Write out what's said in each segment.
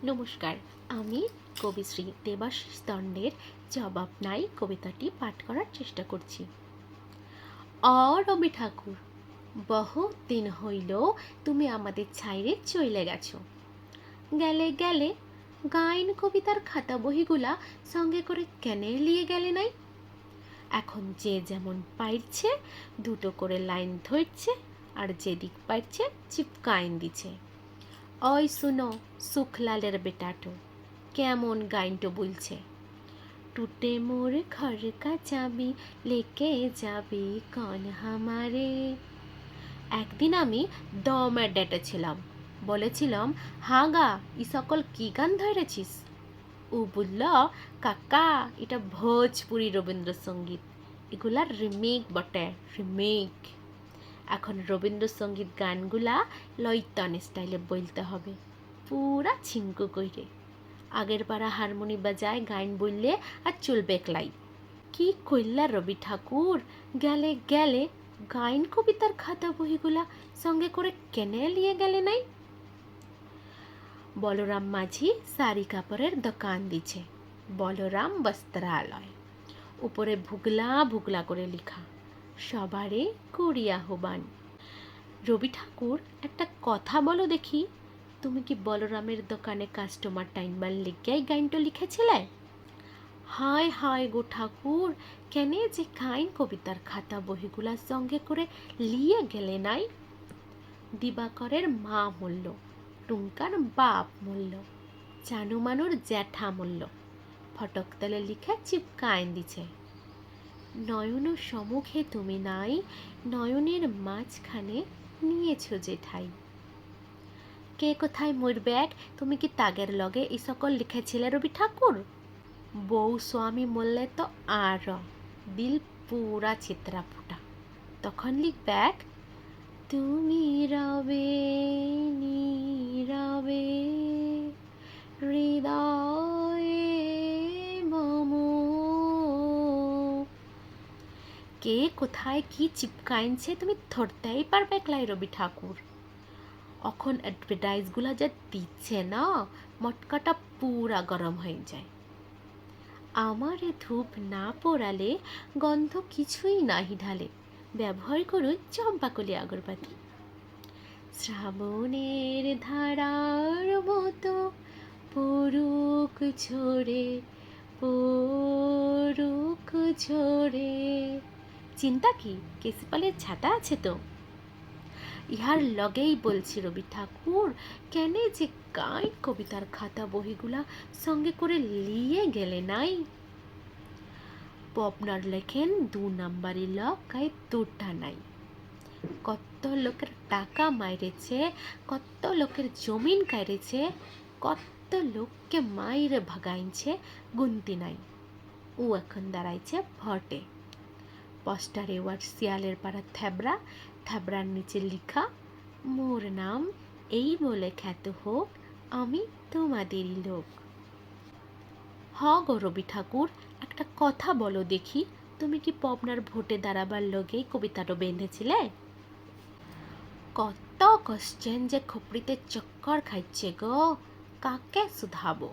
নমস্কার, আমি কবিশ্রী দেবাশিস দণ্ডের জবাব নাই কবিতাটি পাঠ করার চেষ্টা করছি। রবি ঠাকুর, বহুত দিন হইল তুমি আমাদের ছাইরে চইলে গেছো। গেলে গেলে গাইন কবিতার খাতা বহিগুলা সঙ্গে করে কেনে লিয়ে গেলে নাই? এখন যে যেমন পাইছে দুটো করে লাইন ধরছে, আর যেদিক পাইছে চিপকাইন দিছে। ওই শুনো সুখলালের বেটাটো কেমন গাইনটো বলছে, টুটে মোর ঘর কা চাবি লেকে যাবি কন হামারে। একদিন আমি দমে ডেটেছিলাম, বলেছিলাম হাগা ই সকল কি গান ধরেছিস? ও বলল, কাকা এটা ভোজপুরি রবীন্দ্রসঙ্গীত, এগুলার রিমেক বটে, রিমেক। এখন রবীন্দ্রসঙ্গীত গানগুলা লইতন স্টাইলে বলতে হবে, পুরা ছিঙ্কু কইরে। আগের পাড়া হারমোনি বাজায় গাইন বললে আর চলবে একলাই। কি কইলা রবি ঠাকুর, গেলে গেলে গাইন কবিতার খাতা বহিগুলা সঙ্গে করে কেনে লিয়ে গেলে নাই? বলরাম মাঝি শাড়ি কাপড়ের দোকান দিছে, বলরাম বস্ত্রালয়। উপরে ভুগলা ভুগলা করে লেখা, সবারে করিয়া হবান। রবি ঠাকুর, একটা কথা বলো দেখি, তুমি কি বলরামের দোকানে কাস্টমার টাইনবার লিখিয়াই গাইনটা লিখেছিলে? হায় হায় গো ঠাকুর, কেনে যে গাইন কবিতার খাতা বহিগুলার সঙ্গে করে লিয়ে গেলে নাই? দিবাকরের মা মূল্য, টুঙ্কার বাপ মূল্য, চানু মানুর জ্যাঠা মূল্য, ফটকতলে লিখে চিপকাইন দিছে। নয়ন সম্মুখে তুমি নাই, নয়নের মাঝখানে নিয়েছ যে ঠাই। কে কোথায় মরবে এক, তুমি কি তাগের লগে এই সকল লিখেছিলে রবি ঠাকুর? বউ স্বামী মরলে তো আর দিল পুরা চিত্রা ফুটা, তখন লিখবে এক, তুমি রবে নীরবে হৃদয়ে মম। কে কোথায় কি চিপকাইনছে তুমি ধরতেই পারবে একলাই রবি ঠাকুর। এখন অ্যাডভার্টাইজগুলো যা দিচ্ছে না, মটকাটা পুরা গরম হয়ে যায়। আমারে ধূপ না পোড়ালে গন্ধ কিছুই নাহি ঢালে, ব্যবহার করুন চম্পাকলি আগরবাতি। শ্রাবণের ধারার মতো পড়ুক ঝরে, পড়ুক ঝরে। চিন্তা কি, কেসিপালের ছাতা আছে তো? ইহার লগেই বলছি রবি ঠাকুর, কেনে যে গাইন কবিতার খাতা বহিগুলা সঙ্গে করে লিয়ে গেলে নাই? পপনার লেখেন 2 নাম্বারি লক গায়ে দুটা নাই। কত লোকের টাকা মাইরেছে, কত লোকের জমিন কাইরেছে, কত লোককে মাইরে ভাগাইছে, গুনতি নাই। ও এখন দাঁড়াইছে ভটে। পোস্টারে ওয়ার শিয়ালের পাড়া থ্যাবড়া, থ্যাবড়ার নিচে লিখা, মোর নাম এই বলে খ্যাত হোক, আমি তোমাদেরই লোক। গো রবি ঠাকুর, একটা কথা বলো দেখি, তুমি কি পবনার ভোটে দাঁড়াবার লগেই কবিতাটা বেঁধেছিলে? কত কোশ্চেন যে খোপড়িতে চক্কর খাইছে গো, কাকে শুধাবো?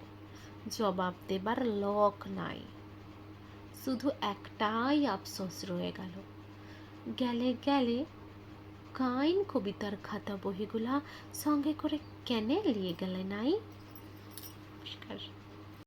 জবাব দেবার লোক নাই। শুধু একটাই আফসোস রয়ে গেল, গেলে গেলে গাইন কবিতার খাতা বহিগুলা সঙ্গে করে কেনে লিয়ে গেলে নাই? নমস্কার।